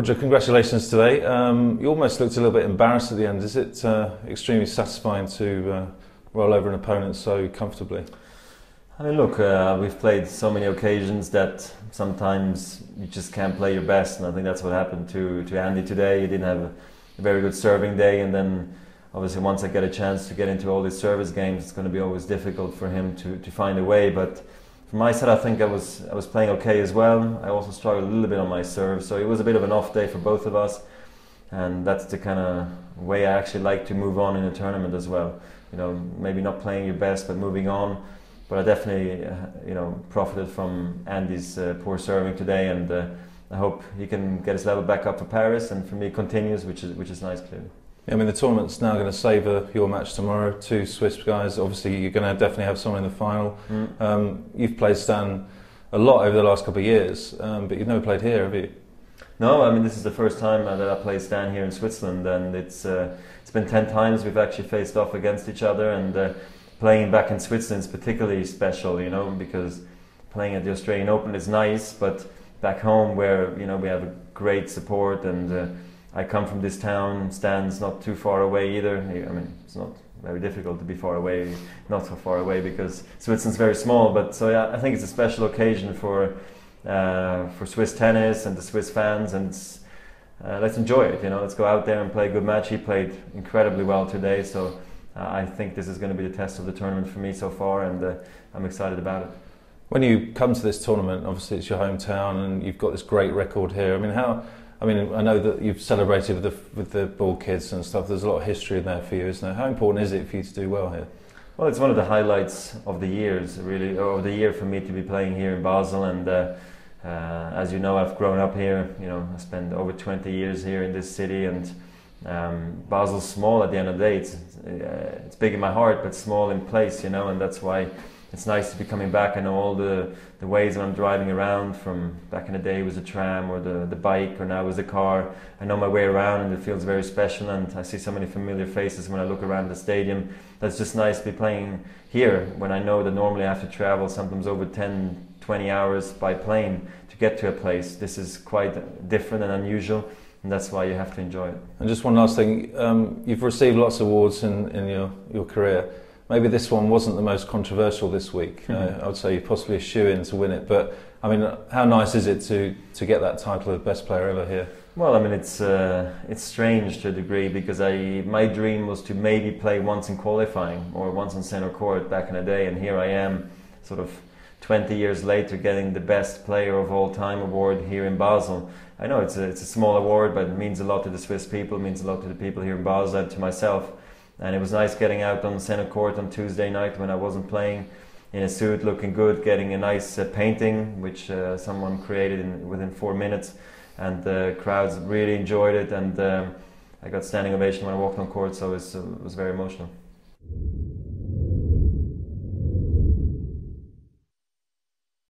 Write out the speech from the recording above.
Roger, congratulations today. You almost looked a little bit embarrassed at the end. Is it extremely satisfying to roll over an opponent so comfortably? I mean, look, we've played so many occasions that sometimes you just can't play your best, and I think that's what happened to Andy today. He didn't have a very good serving day, and then obviously once I get a chance to get into all these service games, it's going to be always difficult for him to find a way. But from my side, I think I was playing okay as well. I also struggled a little bit on my serve, so it was a bit of an off day for both of us, and that's the kind of way I actually like to move on in a tournament as well. You know, maybe not playing your best, but moving on. But I definitely, profited from Andy's poor serving today, and I hope he can get his level back up for Paris, and for me continues, which is nice, clearly. I mean, the tournament's now going to savour your match tomorrow. Two Swiss guys. Obviously, you're going to definitely have someone in the final. You've played Stan a lot over the last couple of years, but you've never played here, have you? No, I mean, this is the first time that I played Stan here in Switzerland, and it's been 10 times we've actually faced off against each other, and playing back in Switzerland is particularly special, because playing at the Australian Open is nice, but back home where we have a great support, and I come from this town. Stan's not too far away either. I mean, it's not very difficult to be far away, not so far away, because Switzerland's very small. But so yeah, I think it's a special occasion for Swiss tennis and the Swiss fans, and let's enjoy it. Let's go out there and play a good match. He played incredibly well today, so I think this is going to be the test of the tournament for me so far, and I'm excited about it. When you come to this tournament, obviously it's your hometown, and you've got this great record here. I know that you've celebrated with the ball kids and stuff. There's a lot of history in there for you, isn't there? How important is it for you to do well here? Well, it's one of the highlights of the years, really, or of the year for me to be playing here in Basel. And as you know, I've grown up here. I spent over 20 years here in this city, and Basel's small at the end of the day. It's big in my heart, but small in place, and that's why it's nice to be coming back. I know all the ways that I'm driving around. From back in the day, it was a tram or the bike, or now it was a car. I know my way around, and it feels very special, and I see so many familiar faces when I look around the stadium. That's just nice to be playing here, when I know that normally I have to travel sometimes over 10, 20 hours by plane to get to a place. This is quite different and unusual, and that's why you have to enjoy it. And just one last thing, you've received lots of awards in your career. Maybe this one wasn't the most controversial this week. I would say you're possibly a shoe-in to win it. But I mean, how nice is it to get that title of best player ever here? Well, I mean, it's strange to a degree, because my dream was to maybe play once in qualifying or once on center court back in the day, and here I am, sort of 20 years later, getting the best player of all time award here in Basel. I know it's a small award, but it means a lot to the Swiss people. It means a lot to the people here in Basel and to myself. And it was nice getting out on center court on Tuesday night when I wasn't playing, in a suit, looking good, getting a nice painting, which someone created within 4 minutes. And the crowds really enjoyed it, and I got standing ovation when I walked on court, so it was very emotional.